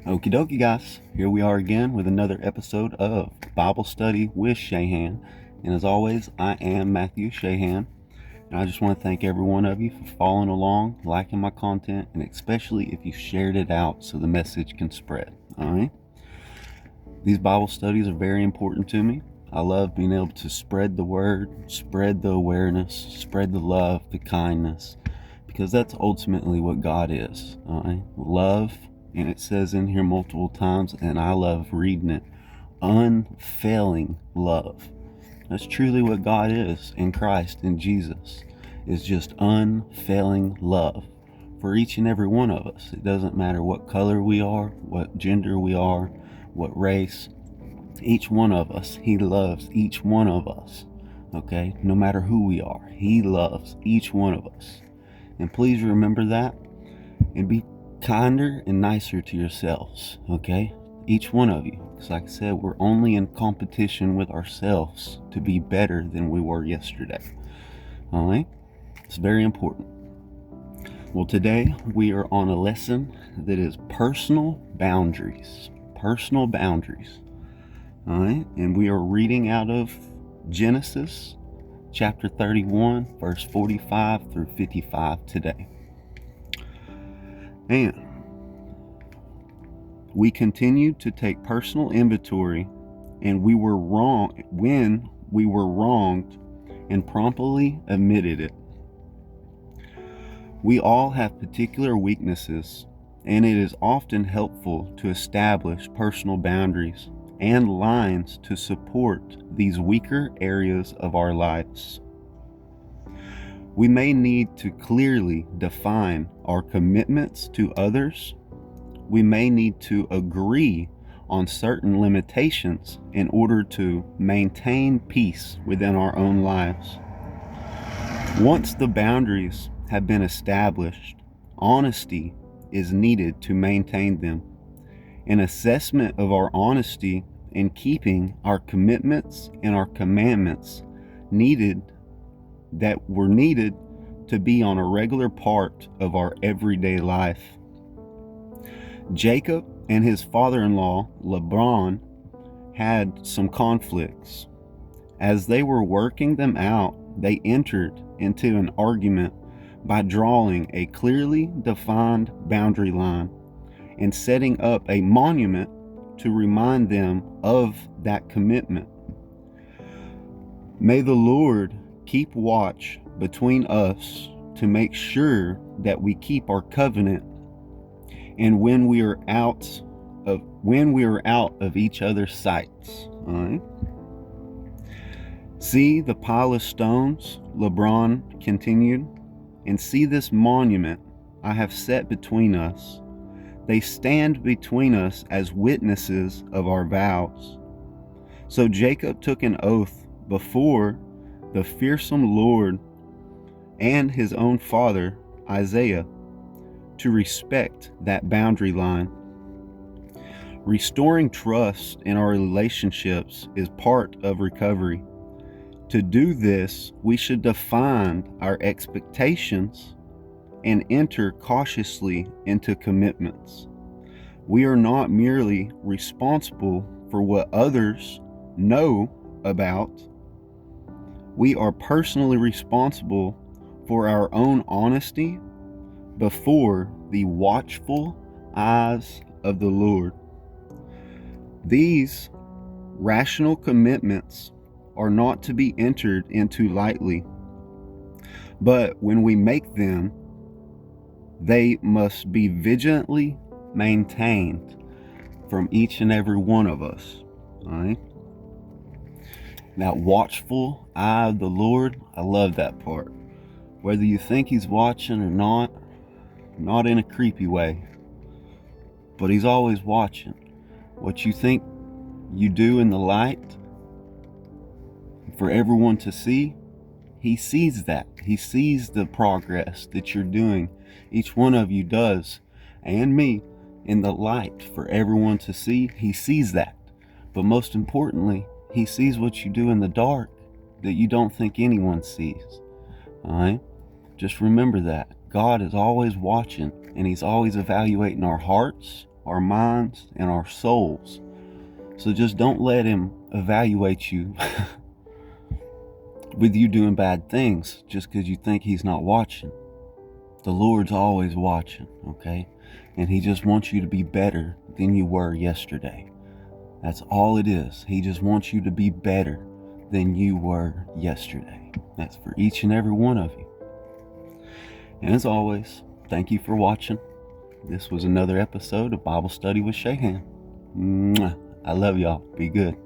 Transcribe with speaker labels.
Speaker 1: Okie dokie, guys. Here we are again with another episode of Bible Study with Shahan. And as always, I am Matthew Shahan. And I just want to thank every one of you for following along, liking my content, and especially if you shared it out so the message can spread. Alright? These Bible studies are very important to me. I love being able to spread the word, spread the awareness, spread the love, the kindness, because that's ultimately what God is. Alright? Love. And it says in here multiple times, and I love reading it, unfailing love. That's truly what God is in Christ, in Jesus, is just unfailing love for each and every one of us. It doesn't matter what color we are, what gender we are, what race. Each one of us, He loves each one of us. Okay? No matter who we are, He loves each one of us. And please remember that and be kinder and nicer to yourselves, okay? Each one of you. Because like I said, we're only in competition with ourselves to be better than we were yesterday. Alright? It's very important. Well, today we are on a lesson that is personal boundaries. Personal boundaries. Alright? And we are reading out of Genesis chapter 31, verse 45 through 55 today. And we continued to take personal inventory, and we were wrong when we were wronged and promptly admitted it. We all have particular weaknesses, and it is often helpful to establish personal boundaries and lines to support these weaker areas of our lives. We may need to clearly define our commitments to others. We may need to agree on certain limitations in order to maintain peace within our own lives. Once the boundaries have been established, honesty is needed to maintain them. An assessment of our honesty in keeping our commitments and our commandments were needed to be on a regular part of our everyday life. Jacob and his father-in-law, Laban, had some conflicts. As they were working them out, they entered into an argument by drawing a clearly defined boundary line and setting up a monument to remind them of that commitment. May the Lord keep watch between us to make sure that we keep our covenant, and when we are out of each other's sights. All right. See the pile of stones, Laban continued, and see this monument I have set between us. They stand between us as witnesses of our vows. So Jacob took an oath before the fearsome Lord and his own father, Isaiah, to respect that boundary line. Restoring trust in our relationships is part of recovery. To do this, we should define our expectations and enter cautiously into commitments. We are not merely responsible for what others know about. We are personally responsible for our own honesty before the watchful eyes of the Lord. These rational commitments are not to be entered into lightly, but when we make them, they must be vigilantly maintained from each and every one of us. All right? That watchful eye of the Lord, I love that part. Whether you think He's watching or not in a creepy way, but He's always watching. What you think you do in the light for everyone to see, He sees that. He sees the progress that you're doing. Each one of you does, and me, in the light for everyone to see. He sees that. But most importantly, He sees what you do in the dark that you don't think anyone sees. Alright? Just remember that. God is always watching, and He's always evaluating our hearts, our minds, and our souls. So just don't let him evaluate you with you doing bad things just because you think he's not watching. The Lord's always watching, okay? And he just wants you to be better than you were yesterday. That's all it is. He just wants you to be better than you were yesterday. That's for each and every one of you. And as always, thank you for watching. This was another episode of Bible Study with Shahan. I love y'all. Be good.